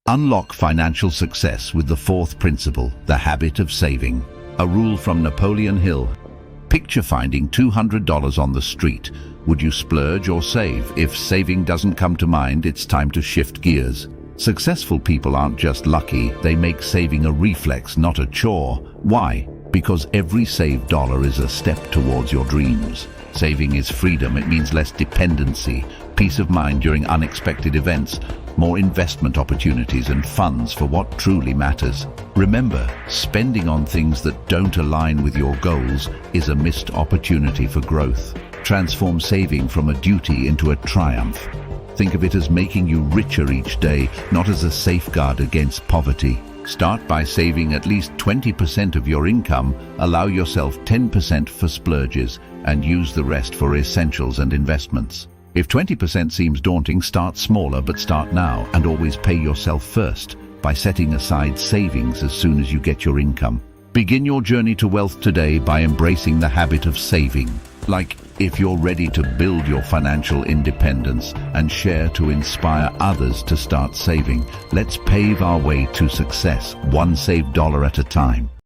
Unlock financial success with the fourth principle, the habit of saving. A rule from Napoleon Hill. Picture finding $200 on the street. Would you splurge or save? If saving doesn't come to mind, it's time to shift gears. Successful people aren't just lucky, they make saving a reflex, not a chore. Why? Because every saved dollar is a step towards your dreams. Saving is freedom. It means less dependency, peace of mind during unexpected events, more investment opportunities and funds for what truly matters. Remember, spending on things that don't align with your goals is a missed opportunity for growth. Transform saving from a duty into a triumph. Think of it as making you richer each day, not as a safeguard against poverty. Start by saving at least 20% of your income, allow yourself 10% for splurges, and use the rest for essentials and investments. If 20% seems daunting, start smaller, but start now, and always pay yourself first by setting aside savings as soon as you get your income. Begin your journey to wealth today by embracing the habit of saving. If you're ready to build your financial independence and share to inspire others to start saving, let's pave our way to success, one saved dollar at a time.